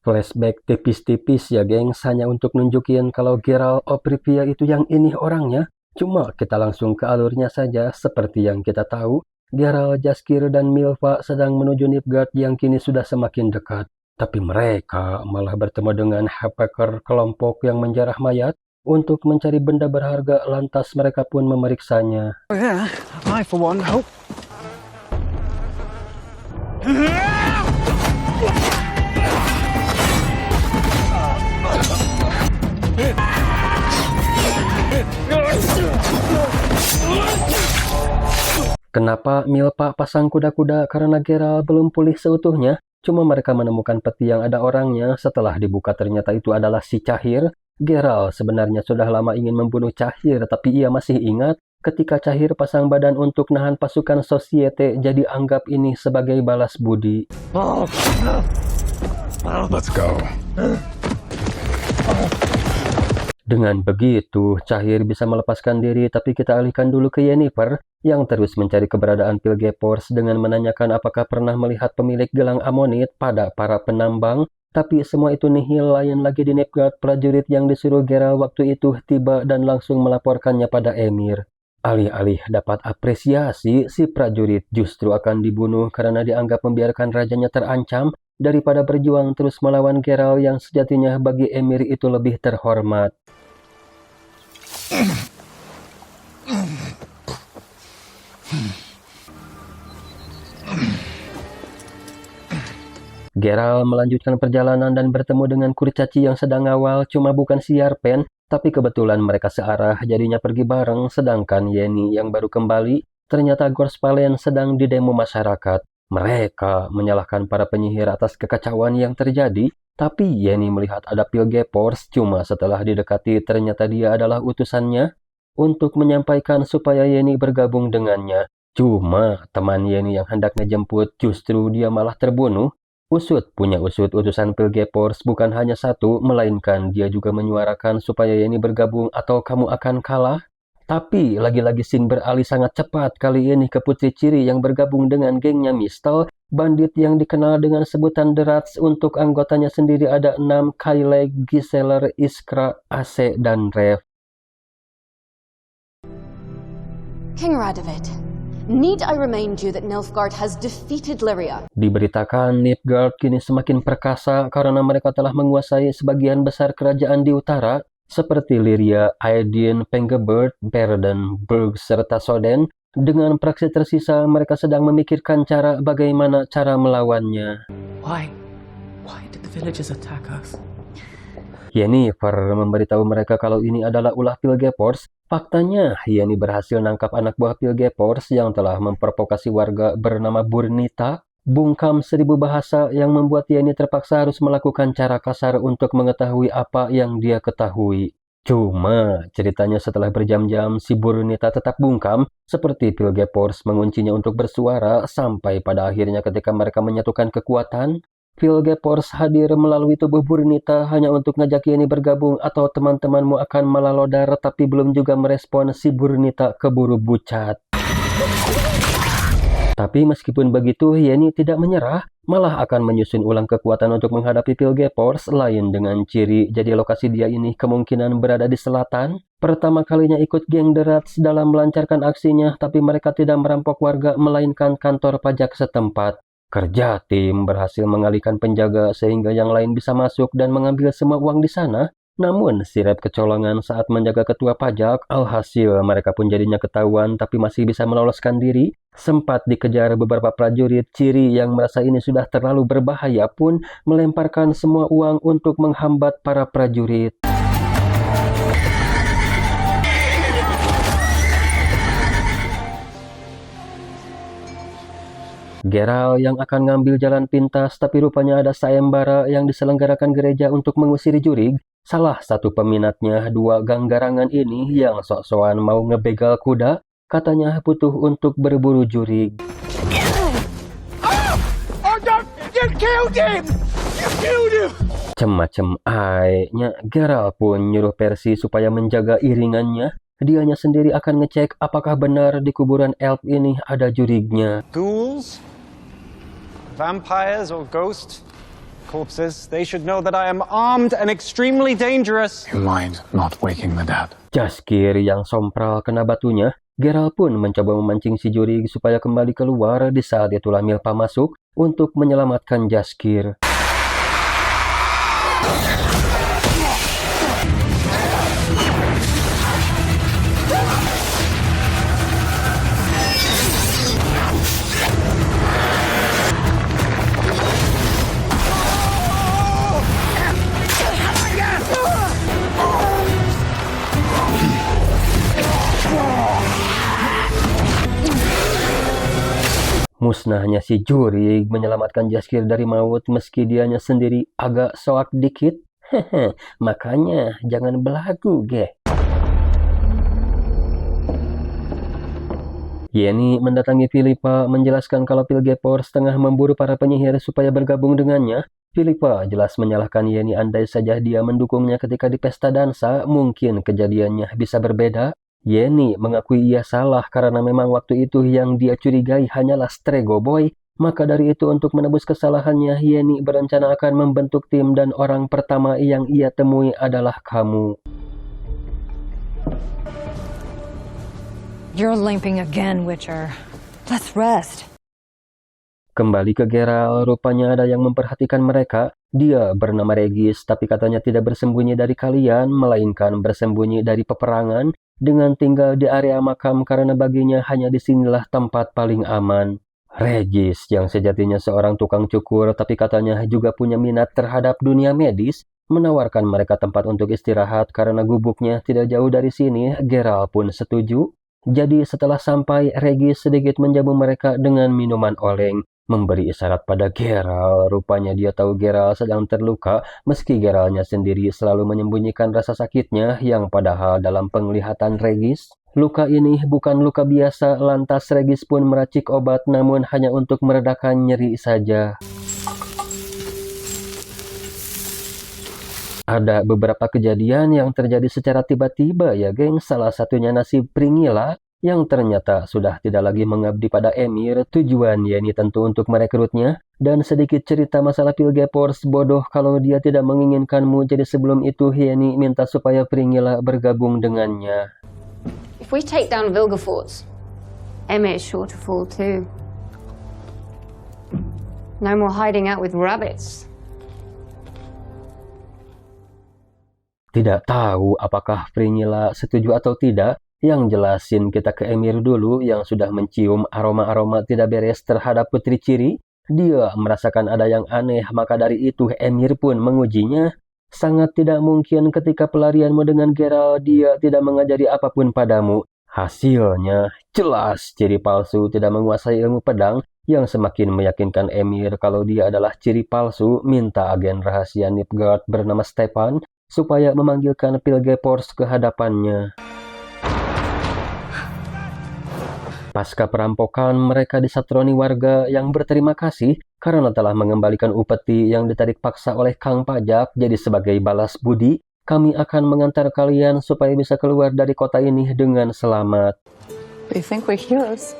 Flashback tipis-tipis ya gengs, hanya untuk nunjukin kalau Geralt of Rivia itu yang ini orangnya. Cuma kita langsung ke alurnya saja. Seperti yang kita tahu, Geralt, Jaskier, dan Milva sedang menuju Nilfgaard yang kini sudah semakin dekat. Tapi mereka malah bertemu dengan hacker kelompok yang menjarah mayat untuk mencari benda berharga, lantas mereka pun memeriksanya. Oh yeah, I for one hope. Kenapa Milva pasang kuda-kuda? Karena Geralt belum pulih seutuhnya. Cuma mereka menemukan peti yang ada orangnya. Setelah dibuka ternyata itu adalah si Cahir. Geralt sebenarnya sudah lama ingin membunuh Cahir, tapi ia masih ingat ketika Cahir pasang badan untuk nahan pasukan Societe, jadi anggap ini sebagai balas budi. Let's go. Dengan begitu, Cahir bisa melepaskan diri, tapi kita alihkan dulu ke Yennefer yang terus mencari keberadaan Pilgepors dengan menanyakan apakah pernah melihat pemilik gelang amonit pada para penambang. Tapi semua itu nihil. Lain lagi di Nilfgaard, prajurit yang disuruh Geralt waktu itu tiba dan langsung melaporkannya pada Emir. Alih-alih dapat apresiasi, si prajurit justru akan dibunuh karena dianggap membiarkan rajanya terancam daripada berjuang terus melawan Geralt yang sejatinya bagi Emir itu lebih terhormat. Geralt melanjutkan perjalanan dan bertemu dengan kurcaci yang sedang ngawal, cuma bukan si Yarpen, tapi kebetulan mereka searah jadinya pergi bareng, sedangkan Yenny yang baru kembali, ternyata Gorspalen sedang didemo masyarakat. Mereka menyalahkan para penyihir atas kekacauan yang terjadi, tapi Yenny melihat ada Pilgepors, cuma setelah didekati ternyata dia adalah utusannya untuk menyampaikan supaya Yenny bergabung dengannya. Cuma teman Yenny yang hendak ngejemput justru dia malah terbunuh. Usut punya usut, utusan Pilgepors bukan hanya satu, melainkan dia juga menyuarakan supaya Yenny bergabung atau kamu akan kalah. Tapi lagi-lagi scene beralih sangat cepat kali ini ke Putri Ciri yang bergabung dengan gengnya Mistel, bandit yang dikenal dengan sebutan The Rats. Untuk anggotanya sendiri ada 6, Kyle, Giseler, Iskra, Ace, dan Rev. King Radovid, need I remind you that Nilfgaard has defeated Lyria? Diberitakan Nilfgaard kini semakin perkasa karena mereka telah menguasai sebagian besar kerajaan di utara, seperti Lyria, Aedin, Pengebert, Verden, Berg, serta Soden. Dengan praksi tersisa, mereka sedang memikirkan bagaimana cara melawannya. Why did the villagers attack us? Yennefer memberitahu mereka kalau ini adalah ulah Pilgepors. Faktanya, Yenny berhasil nangkap anak buah Pilgepors yang telah memprovokasi warga bernama Burnita. Bungkam 1000 bahasa yang membuat Yenny terpaksa harus melakukan cara kasar untuk mengetahui apa yang dia ketahui. Cuma, ceritanya setelah berjam-jam, si Burnita tetap bungkam, seperti Pilgepors menguncinya untuk bersuara, sampai pada akhirnya ketika mereka menyatukan kekuatan, Pilgepors hadir melalui tubuh Burnita hanya untuk ngajak Yenny bergabung atau teman-temanmu akan malah lodar, tapi belum juga merespon, si Burnita keburu bucat. Tapi meskipun begitu, Yenny tidak menyerah, malah akan menyusun ulang kekuatan untuk menghadapi Pilgepors. Lain dengan Ciri, jadi lokasi dia ini kemungkinan berada di selatan. Pertama kalinya ikut geng The Rats dalam melancarkan aksinya, tapi mereka tidak merampok warga, melainkan kantor pajak setempat. Kerja tim berhasil mengalihkan penjaga sehingga yang lain bisa masuk dan mengambil semua uang di sana. Namun, si Rev kecolongan saat menjaga ketua pajak. Alhasil, mereka pun jadinya ketahuan tapi masih bisa meloloskan diri. Sempat dikejar beberapa prajurit, Ciri yang merasa ini sudah terlalu berbahaya pun melemparkan semua uang untuk menghambat para prajurit. Geralt yang akan ngambil jalan pintas, tapi rupanya ada sayembara yang diselenggarakan gereja untuk mengusir jurig. Salah satu peminatnya, 2 ganggarangan ini yang sok-sokan mau ngebegal kuda, katanya butuh untuk berburu jurig. Cem-macem aeknya, Geralt pun nyuruh Percy supaya menjaga iringannya. Dianya sendiri akan ngecek apakah benar di kuburan elf ini ada jurignya. Ghouls? Vampires or ghosts? corpses. They should know that I am armed and extremely dangerous. You mind not waking the dead? Jaskir yang sompral kena batunya, Geralt pun mencoba memancing si juri supaya kembali keluar. Di saat itulah Milpa masuk untuk menyelamatkan Jaskir. Musnahnya si juri menyelamatkan Jaskir dari maut meski dianya sendiri agak soak dikit. Hehe, makanya jangan belagu, ge. Yenny mendatangi Philippa menjelaskan kalau Pilgepors tengah memburu para penyihir supaya bergabung dengannya. Philippa jelas menyalahkan Yenny andai saja dia mendukungnya ketika di pesta dansa, mungkin kejadiannya bisa berbeda. Yenny mengakui ia salah karena memang waktu itu yang dia curigai hanyalah Strego Boy. Maka dari itu untuk menebus kesalahannya, Yenny berencana akan membentuk tim dan orang pertama yang ia temui adalah kamu. You're limping again, Witcher. Let's rest. Kembali ke Geralt, rupanya ada yang memperhatikan mereka. Dia bernama Regis, tapi katanya tidak bersembunyi dari kalian, melainkan bersembunyi dari peperangan dengan tinggal di area makam karena baginya hanya disinilah tempat paling aman. Regis yang sejatinya seorang tukang cukur tapi katanya juga punya minat terhadap dunia medis, menawarkan mereka tempat untuk istirahat karena gubuknya tidak jauh dari sini. Geralt pun setuju. Jadi setelah sampai, Regis sedikit menjamu mereka dengan minuman oleng, memberi isyarat pada Geralt. Rupanya dia tahu Geralt sedang terluka, meski Geraltnya sendiri selalu menyembunyikan rasa sakitnya, yang padahal dalam penglihatan Regis, luka ini bukan luka biasa. Lantas Regis pun meracik obat, namun hanya untuk meredakan nyeri saja. Ada beberapa kejadian yang terjadi secara tiba-tiba ya geng, salah satunya nasib Pringilla yang ternyata sudah tidak lagi mengabdi pada Emir. Tujuan Yenny tentu untuk merekrutnya, dan sedikit cerita masalah Pilgepors bodoh kalau dia tidak menginginkanmu. Jadi sebelum itu Yenny minta supaya Pringilla bergabung dengannya. If we take down Vilgefortz, Emir is sure to fall too. No more hiding out with rabbits. Tidak tahu apakah Pringilla setuju atau tidak. Yang jelasin kita ke Emir dulu yang sudah mencium aroma-aroma tidak beres terhadap Putri Ciri. Dia merasakan ada yang aneh, maka dari itu Emir pun mengujinya. Sangat tidak mungkin ketika pelarianmu dengan Geralt dia tidak mengajari apapun padamu. Hasilnya jelas ciri palsu tidak menguasai ilmu pedang, yang semakin meyakinkan Emir kalau dia adalah ciri palsu. Minta agen rahasia Nilfgaard bernama Stefan supaya memanggilkan Pilgepors ke hadapannya. Pasca perampokan, mereka disatroni warga yang berterima kasih karena telah mengembalikan upeti yang ditarik paksa oleh Kang Pajak. Jadi sebagai balas budi, kami akan mengantar kalian supaya bisa keluar dari kota ini dengan selamat. They think we're heroes.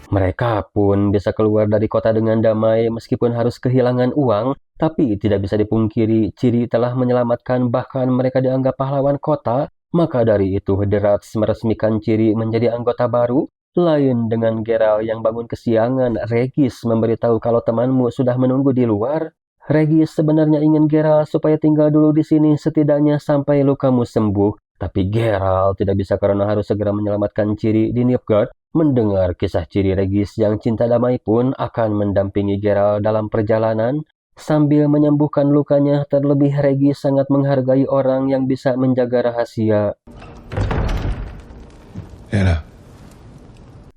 Mereka pun bisa keluar dari kota dengan damai meskipun harus kehilangan uang, tapi tidak bisa dipungkiri Ciri telah menyelamatkan, bahkan mereka dianggap pahlawan kota. Maka dari itu The Rats meresmikan Ciri menjadi anggota baru. Lain dengan Geralt yang bangun kesiangan, Regis memberitahu kalau temanmu sudah menunggu di luar. Regis sebenarnya ingin Geralt supaya tinggal dulu di sini setidaknya sampai lukamu sembuh. Tapi Geralt tidak bisa karena harus segera menyelamatkan Ciri di Nilfgaard. Mendengar kisah Ciri, Regis yang cinta damai pun akan mendampingi Geralt dalam perjalanan. Sambil menyembuhkan lukanya, terlebih Regis sangat menghargai orang yang bisa menjaga rahasia. Yenna.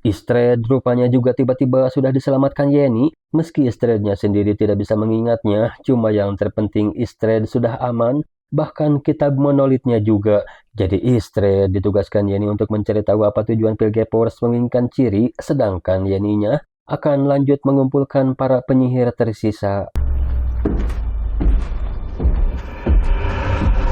Istred rupanya juga tiba-tiba sudah diselamatkan Yenny, meski Istrednya sendiri tidak bisa mengingatnya. Cuma yang terpenting Istred sudah aman, bahkan kitab monolitnya juga. Jadi Istred ditugaskan Yenny untuk mencari tahu apa tujuan Pilgepors menginginkan Ciri, sedangkan Yenny-nya akan lanjut mengumpulkan para penyihir tersisa.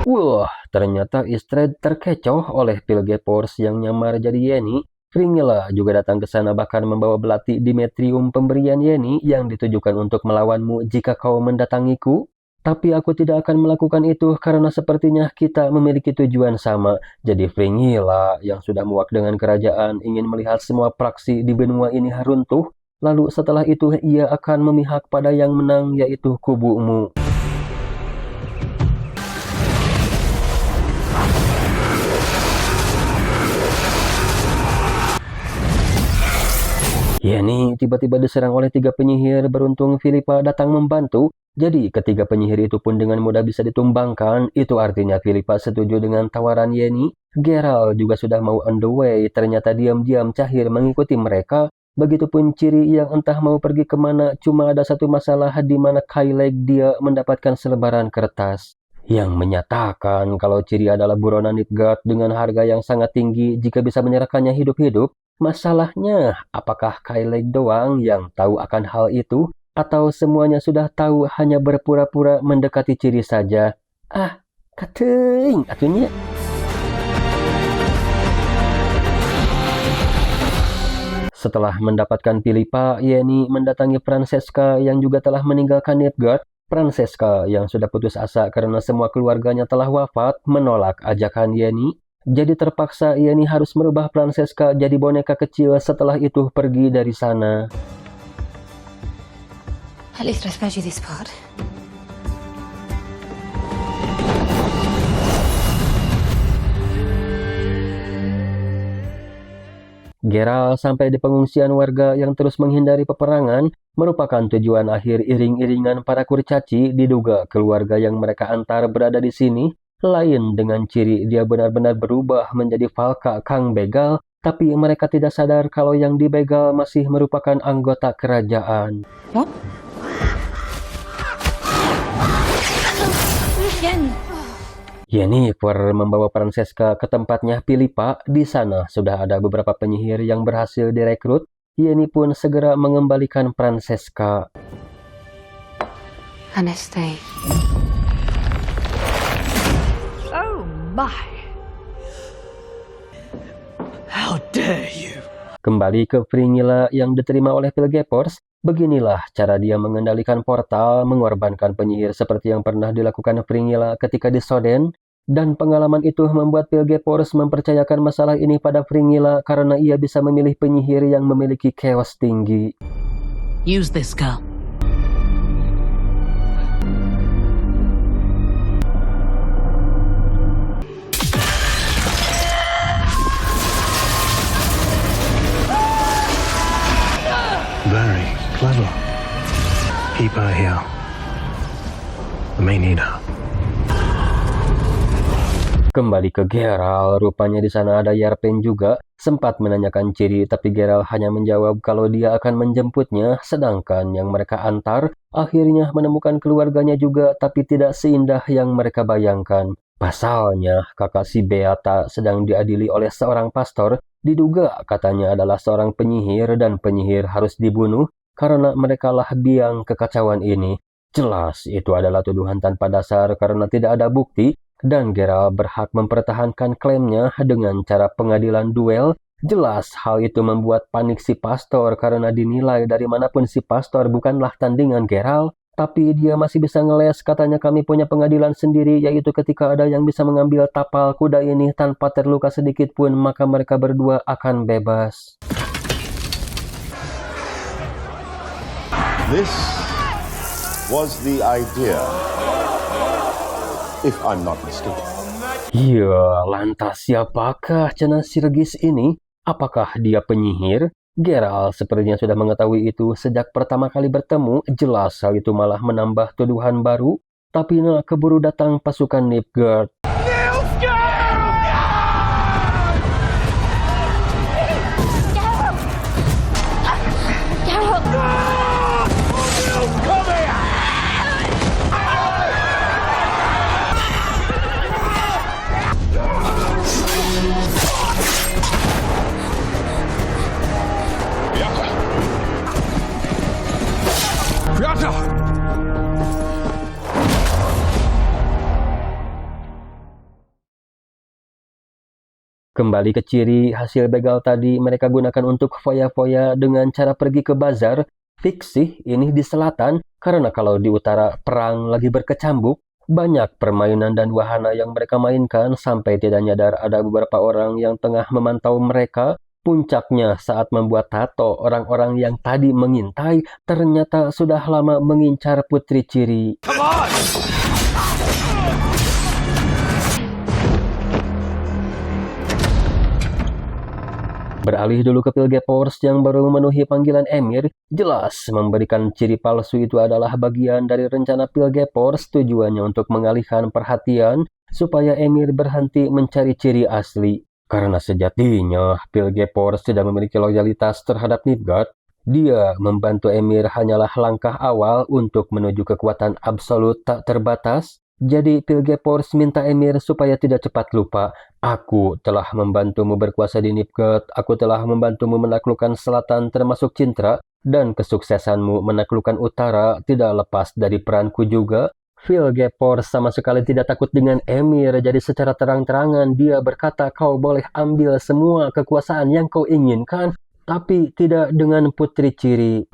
Wah, ternyata Istred terkecoh oleh Pilgepors yang nyamar jadi Yenny. Fringilla juga datang ke sana bahkan membawa belati Dimetrium pemberian Yenny yang ditujukan untuk melawanmu jika kau mendatangiku. Tapi aku tidak akan melakukan itu karena sepertinya kita memiliki tujuan sama. Jadi Fringilla yang sudah muak dengan kerajaan ingin melihat semua praksi di benua ini runtuh. Lalu setelah itu ia akan memihak pada yang menang, yaitu kubumu. Yenny tiba-tiba diserang oleh 3 penyihir. Beruntung Philippa datang membantu. Jadi ketiga penyihir itu pun dengan mudah bisa ditumbangkan. Itu artinya Philippa setuju dengan tawaran Yenny. Geralt juga sudah mau on the way. Ternyata diam-diam Cahir mengikuti mereka. Begitupun Ciri yang entah mau pergi kemana. Cuma ada satu masalah di mana Kyle dia mendapatkan selebaran kertas yang menyatakan kalau Ciri adalah buronan Nilfgaard dengan harga yang sangat tinggi jika bisa menyerahkannya hidup-hidup. Masalahnya, apakah Kyle doang yang tahu akan hal itu? Atau semuanya sudah tahu hanya berpura-pura mendekati Ciri saja? Kateng, atunya. Setelah mendapatkan Philippa, Yenny mendatangi Francesca yang juga telah meninggalkan Nilfgaard. Francesca yang sudah putus asa karena semua keluarganya telah wafat menolak ajakan Yenny. Jadi terpaksa Yenny harus merubah Francesca jadi boneka kecil setelah itu pergi dari sana. At least I spared you this part. Geralt sampai di pengungsian warga yang terus menghindari peperangan, merupakan tujuan akhir iring-iringan para kurcaci. Diduga keluarga yang mereka antar berada di sini. Lain dengan Ciri, dia benar-benar berubah menjadi Valka Kang Begal, tapi mereka tidak sadar kalau yang dibegal masih merupakan anggota kerajaan. What? Yennefer membawa Francesca ke tempatnya Philippa. Di sana sudah ada beberapa penyihir yang berhasil direkrut. Yenny pun segera mengembalikan Francesca. Anastay. Oh my. How dare you? Kembali ke Fringilla yang diterima oleh Vilgefortz. Beginilah cara dia mengendalikan portal, mengorbankan penyihir seperti yang pernah dilakukan Fringilla ketika di Soden. Dan pengalaman itu membuat Vilgefortz mempercayakan masalah ini pada Fringilla karena ia bisa memilih penyihir yang memiliki chaos tinggi. Use this, girl. Very clever. Keep her here. We may need her. Kembali ke Geralt, rupanya di sana ada Yarpen juga. Sempat menanyakan Ciri, tapi Geralt hanya menjawab kalau dia akan menjemputnya, sedangkan yang mereka antar akhirnya menemukan keluarganya juga, tapi tidak seindah yang mereka bayangkan. Pasalnya, kakak si Beata sedang diadili oleh seorang pastor, diduga katanya adalah seorang penyihir dan penyihir harus dibunuh karena merekalah biang kekacauan ini. Jelas itu adalah tuduhan tanpa dasar karena tidak ada bukti. Dan Geralt berhak mempertahankan klaimnya dengan cara pengadilan duel. Jelas hal itu membuat panik si pastor karena dinilai dari manapun si pastor bukanlah tandingan Geralt. Tapi dia masih bisa ngeles, katanya kami punya pengadilan sendiri, yaitu ketika ada yang bisa mengambil tapal kuda ini tanpa terluka sedikit pun, maka mereka berdua akan bebas. This was the idea. If I'm not mistaken. Ya, lantas siapakah cenah Sirgis ini? Apakah dia penyihir? Geralt sepertinya sudah mengetahui itu sejak pertama kali bertemu. Jelas hal itu malah menambah tuduhan baru. Tapi keburu datang pasukan Nilfgaard. Kembali ke Ciri, hasil begal tadi mereka gunakan untuk foya-foya dengan cara pergi ke bazar. Fix sih ini di selatan, karena kalau di utara perang lagi berkecambuk. Banyak permainan dan wahana yang mereka mainkan sampai tidak nyadar ada beberapa orang yang tengah memantau mereka. Puncaknya saat membuat tato, orang-orang yang tadi mengintai ternyata sudah lama mengincar Putri Ciri. Beralih dulu ke Pilgapors yang baru memenuhi panggilan Emir, jelas memberikan ciri palsu itu adalah bagian dari rencana Pilgapors, tujuannya untuk mengalihkan perhatian supaya Emir berhenti mencari ciri asli. Karena sejatinya Pilgapors tidak memiliki loyalitas terhadap Nilfgaard, dia membantu Emir hanyalah langkah awal untuk menuju kekuatan absolut tak terbatas. Jadi Pilgapors minta Emir supaya tidak cepat lupa. Aku telah membantumu berkuasa di Nilfgaard, aku telah membantumu menaklukkan selatan termasuk Cintra, dan kesuksesanmu menaklukkan utara tidak lepas dari peranku juga. Pilgapors sama sekali tidak takut dengan Emir, jadi secara terang-terangan dia berkata kau boleh ambil semua kekuasaan yang kau inginkan, tapi tidak dengan Putri Ciri.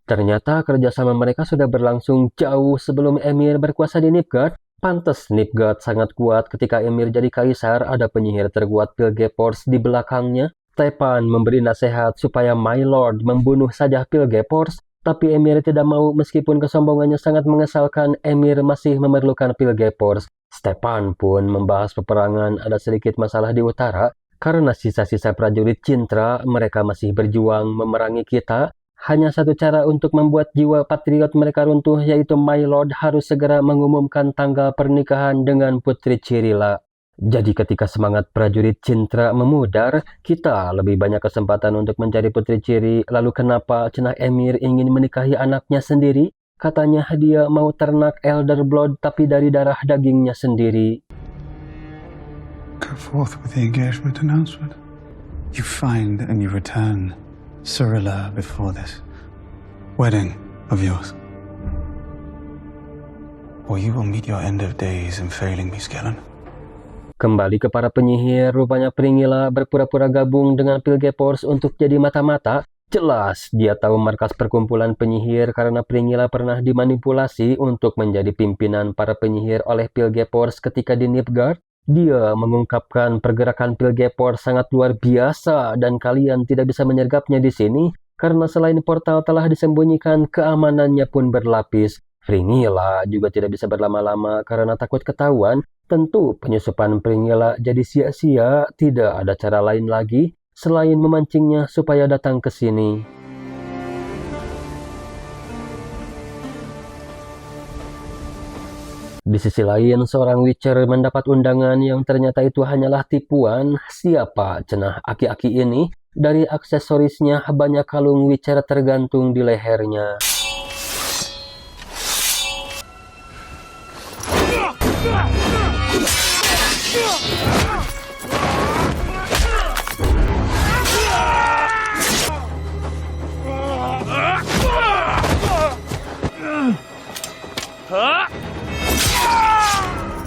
Ternyata kerjasama mereka sudah berlangsung jauh sebelum Emir berkuasa di Nilfgaard. Pantes Nilfgaard sangat kuat ketika Emir jadi kaisar, ada penyihir terkuat Pilgapors di belakangnya. Stepan memberi nasihat supaya My Lord membunuh saja Pilgapors, tapi Emir tidak mau meskipun kesombongannya sangat mengesalkan. Emir masih memerlukan Pilgapors. Stepan pun membahas peperangan, ada sedikit masalah di utara. Karena sisa-sisa prajurit Cintra, mereka masih berjuang memerangi kita. Hanya satu cara untuk membuat jiwa patriot mereka runtuh, yaitu My Lord harus segera mengumumkan tanggal pernikahan dengan Putri Cirilla. Jadi ketika semangat prajurit Cintra memudar, kita lebih banyak kesempatan untuk mencari Putri Ciri. Lalu kenapa cenah Emir ingin menikahi anaknya sendiri? Katanya dia mau ternak Elder Blood tapi dari darah dagingnya sendiri. Go forth with the engagement announcement. You find and you return Cirilla before this wedding of yours. Or you will meet your end of days in failing me, Skellen. Kembali ke para penyihir, rupanya Pringilla berpura-pura gabung dengan Pilgapors untuk jadi mata-mata. Jelas dia tahu markas perkumpulan penyihir karena Pringilla pernah dimanipulasi untuk menjadi pimpinan para penyihir oleh Pilgapors ketika di Nilfgaard. Dia mengungkapkan pergerakan Pilgapors sangat luar biasa dan kalian tidak bisa menyergapnya di sini karena selain portal telah disembunyikan, keamanannya pun berlapis. Pringilla juga tidak bisa berlama-lama karena takut ketahuan. Tentu penyusupan Pringilla jadi sia-sia, tidak ada cara lain lagi selain memancingnya supaya datang ke sini. Di sisi lain, seorang Witcher mendapat undangan yang ternyata itu hanyalah tipuan. Siapa cenah aki-aki ini? Dari aksesorisnya banyak kalung Witcher tergantung di lehernya.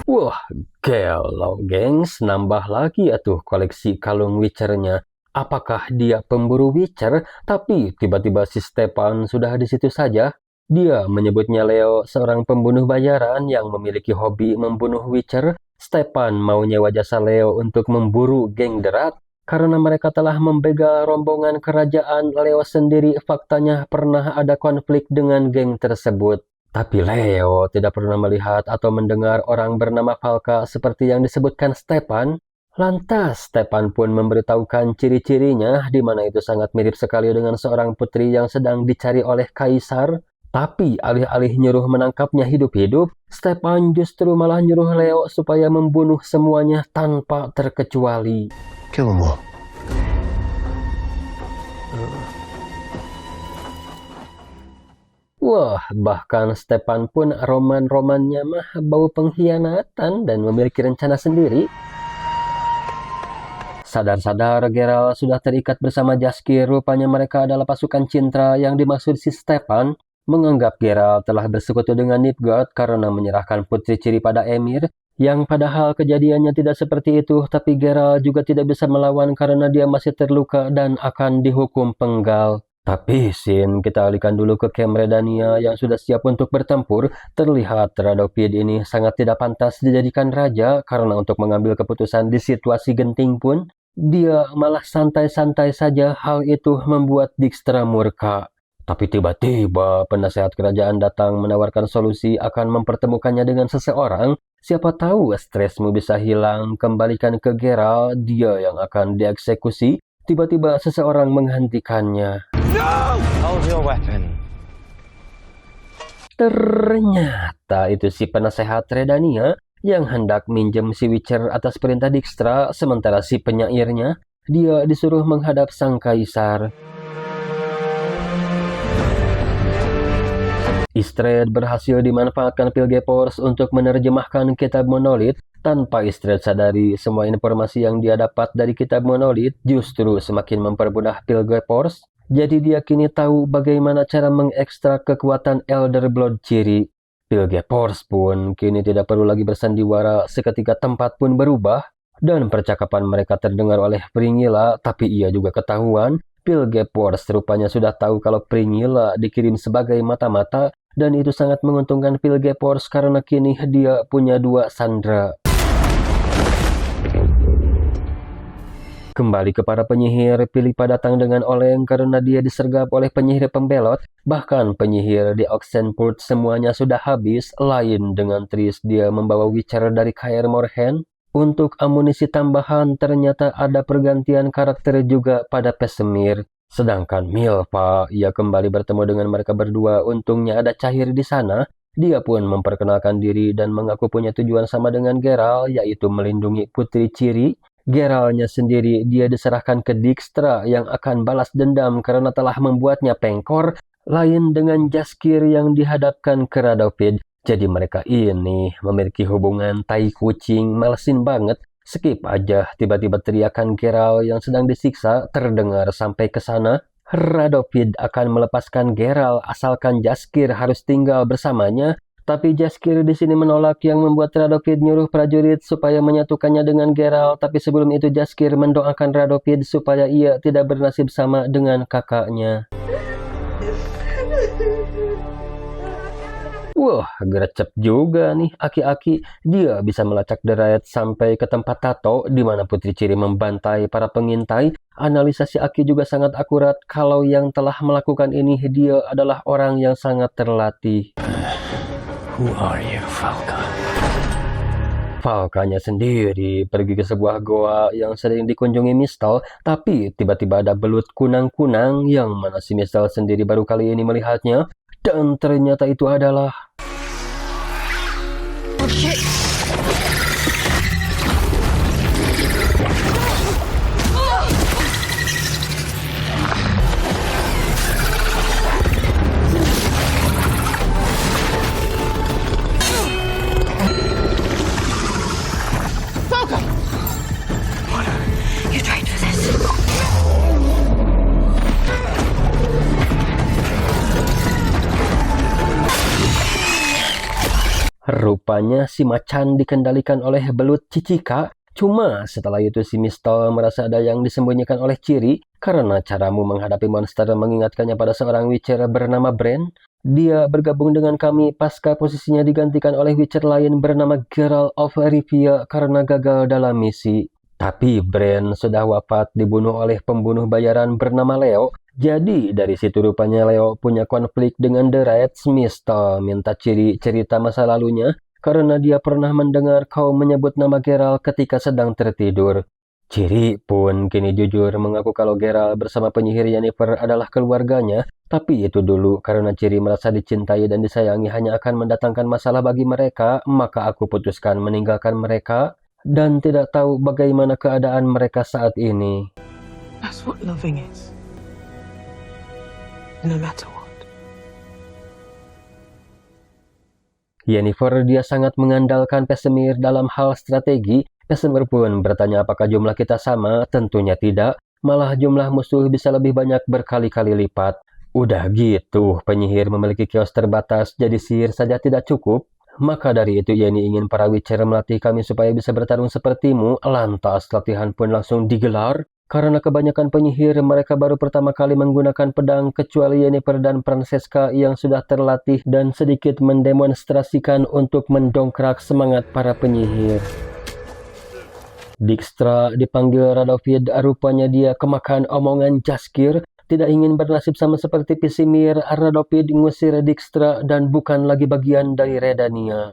Wah, gelo gengs, nambah lagi atuh koleksi kalung Witcher-nya. Apakah dia pemburu Witcher? Tapi tiba-tiba si Stepan sudah di situ saja. Dia menyebutnya Leo, seorang pembunuh bayaran yang memiliki hobi membunuh Witcher. Stepan mau nyewa jasa Leo untuk memburu geng Derat. Karena mereka telah membegal rombongan kerajaan, Leo sendiri faktanya pernah ada konflik dengan geng tersebut. Tapi Leo tidak pernah melihat atau mendengar orang bernama Valka seperti yang disebutkan Stepan. Lantas Stepan pun memberitahukan ciri-cirinya, di mana itu sangat mirip sekali dengan seorang putri yang sedang dicari oleh Kaisar. Tapi alih-alih nyuruh menangkapnya hidup-hidup, Stepan justru malah nyuruh Leo supaya membunuh semuanya tanpa terkecuali. Kill them all. Wah, bahkan Stepan pun roman-romannya mah bau pengkhianatan dan memiliki rencana sendiri. Sadar-sadar Geralt sudah terikat bersama Jaskier, rupanya mereka adalah pasukan Cintra yang dimaksud si Stepan. menganggap Geralt telah bersekutu dengan Nilfgaard karena menyerahkan putri ciri pada Emir, yang padahal kejadiannya tidak seperti itu, tapi Geralt juga tidak bisa melawan karena dia masih terluka dan akan dihukum penggal. Tapi Sin, kita alihkan dulu ke Camp Redania yang sudah siap untuk bertempur. Terlihat Radovid ini sangat tidak pantas dijadikan raja karena untuk mengambil keputusan di situasi genting pun, dia malah santai-santai saja. Hal itu membuat Dijkstra murka. Tapi tiba-tiba penasehat kerajaan datang menawarkan solusi akan mempertemukannya dengan seseorang. Siapa tahu stresmu bisa hilang, kembalikan ke Geralt, dia yang akan dieksekusi. Tiba-tiba seseorang menghentikannya. Hold your weapon. Ternyata itu si penasehat Redania yang hendak minjem si Witcher atas perintah Dijkstra, sementara si penyairnya, dia disuruh menghadap sang kaisar. Istredd berhasil dimanfaatkan Pilgepors untuk menerjemahkan kitab Monolith. Tanpa Istredd sadari, semua informasi yang dia dapat dari kitab Monolith justru semakin mempermudah Pilgepors. Jadi dia kini tahu bagaimana cara mengekstrak kekuatan Elder Blood ciri. Pilgepors pun kini tidak perlu lagi bersandiwara, seketika tempat pun berubah. Dan percakapan mereka terdengar oleh Pringilla, tapi ia juga ketahuan. Pilgepors rupanya sudah tahu kalau Pringilla dikirim sebagai mata-mata, dan itu sangat menguntungkan Pilgepors karena kini dia punya 2 sandera. Kembali ke para penyihir, Philippa datang dengan oleng karena dia disergap oleh penyihir pembelot. Bahkan penyihir di Oxenfurt semuanya sudah habis. Lain dengan Triss, dia membawa Witcher dari Kaer Morhen. Untuk amunisi tambahan, ternyata ada pergantian karakter juga pada Vesemir. Sedangkan Milva, ia kembali bertemu dengan mereka berdua. Untungnya ada Cahir di sana. Dia pun memperkenalkan diri dan mengaku punya tujuan sama dengan Geralt, yaitu melindungi putri ciri. Geraltnya sendiri dia diserahkan ke Dijkstra yang akan balas dendam karena telah membuatnya pengkor. Lain dengan Jaskier yang dihadapkan ke Radovid. Jadi mereka ini memiliki hubungan tai kucing, malesin banget. Skip aja, tiba-tiba teriakan Geralt yang sedang disiksa terdengar sampai ke sana. Radovid akan melepaskan Geralt asalkan Jaskier harus tinggal bersamanya. Tapi Jaskier di sini menolak, yang membuat Radovid nyuruh prajurit supaya menyatukannya dengan Geralt. Tapi sebelum itu Jaskier mendoakan Radovid supaya ia tidak bernasib sama dengan kakaknya. Wah, gercep juga nih aki-aki. Dia bisa melacak derayat sampai ke tempat tato di mana putri ciri membantai para pengintai. Analisa si Aki juga sangat akurat kalau yang telah melakukan ini dia adalah orang yang sangat terlatih. Who are you, Falka? Falkanya sendiri pergi ke sebuah goa yang sering dikunjungi Mistal, tapi tiba-tiba ada belut kunang-kunang yang mana si Mistal sendiri baru kali ini melihatnya. Dan ternyata itu adalah... Oh shit! Falka! You tried for this. Rupanya si macan dikendalikan oleh belut Cicika. Cuma setelah itu si Mistal merasa ada yang disembunyikan oleh Ciri karena caramu menghadapi monster mengingatkannya pada seorang Witcher bernama Bran. Dia bergabung dengan kami pasca posisinya digantikan oleh Witcher lain bernama Geralt of Rivia karena gagal dalam misi. Tapi Bran sudah wafat dibunuh oleh pembunuh bayaran bernama Leo. Jadi dari situ rupanya Leo punya konflik dengan The Reds. Mistal minta Ciri cerita masa lalunya karena dia pernah mendengar kau menyebut nama Geralt ketika sedang tertidur. Ciri pun kini jujur mengaku kalau Geralt bersama penyihir Yennefer adalah keluarganya. Tapi itu dulu, karena Ciri merasa dicintai dan disayangi hanya akan mendatangkan masalah bagi mereka, maka aku putuskan meninggalkan mereka dan tidak tahu bagaimana keadaan mereka saat ini. That's what loving is. No matter what. Yennefer dia sangat mengandalkan Vesemir dalam hal strategi. Vesemir pun bertanya apakah jumlah kita sama, tentunya tidak. Malah jumlah musuh bisa lebih banyak berkali-kali lipat. Udah gitu, penyihir memiliki kios terbatas, jadi sihir saja tidak cukup. Maka dari itu Yenny ingin para Witcher melatih kami supaya bisa bertarung sepertimu. Lantas latihan pun langsung digelar. Karena kebanyakan penyihir mereka baru pertama kali menggunakan pedang kecuali Yennefer dan Francesca yang sudah terlatih dan sedikit mendemonstrasikan untuk mendongkrak semangat para penyihir. Dijkstra dipanggil Radovid, rupanya dia kemakan omongan Jaskier. Tidak ingin bernasib sama seperti Pisimir, Radovid ngusir Dijkstra dan bukan lagi bagian dari Redania.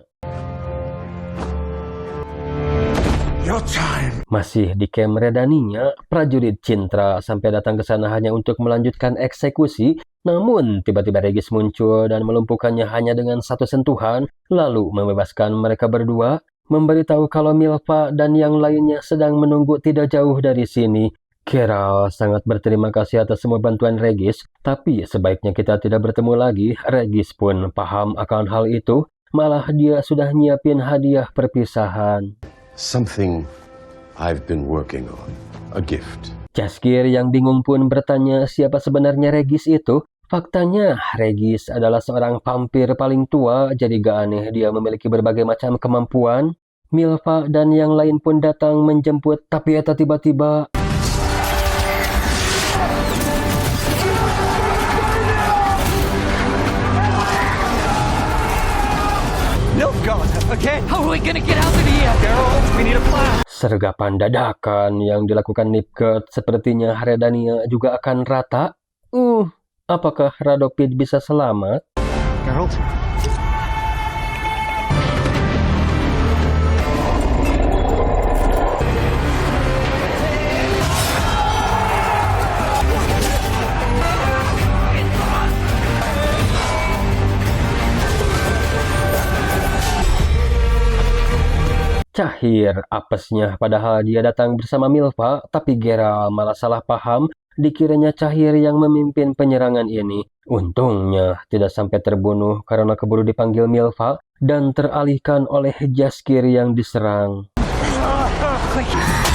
Your time. Masih di camp Redania, prajurit Cintra sampai datang ke sana hanya untuk melanjutkan eksekusi. Namun tiba-tiba Regis muncul dan melumpuhkannya hanya dengan satu sentuhan, lalu membebaskan mereka berdua, memberitahu kalau Milva dan yang lainnya sedang menunggu tidak jauh dari sini. Geralt sangat berterima kasih atas semua bantuan Regis, tapi sebaiknya kita tidak bertemu lagi. Regis pun paham akan hal itu, malah dia sudah nyiapin hadiah perpisahan. Something I've been working on. A gift. Jaskier yang bingung pun bertanya siapa sebenarnya Regis itu. Faktanya, Regis adalah seorang vampir paling tua, jadi gak aneh dia memiliki berbagai macam kemampuan. Milva dan yang lain pun datang menjemput, tapi eta tiba-tiba... Nilfgaard, again! How are we gonna get out of here? Geralt, we need a plan! Sergapan dadakan yang dilakukan Nilfgaard sepertinya Redania juga akan rata. Apakah Radovid bisa selamat? Geralt? Cahir apesnya, padahal dia datang bersama Milva, tapi Geralt malah salah paham, dikiranya Cahir yang memimpin penyerangan ini. Untungnya tidak sampai terbunuh karena keburu dipanggil Milva dan teralihkan oleh Jaskier yang diserang. Quick!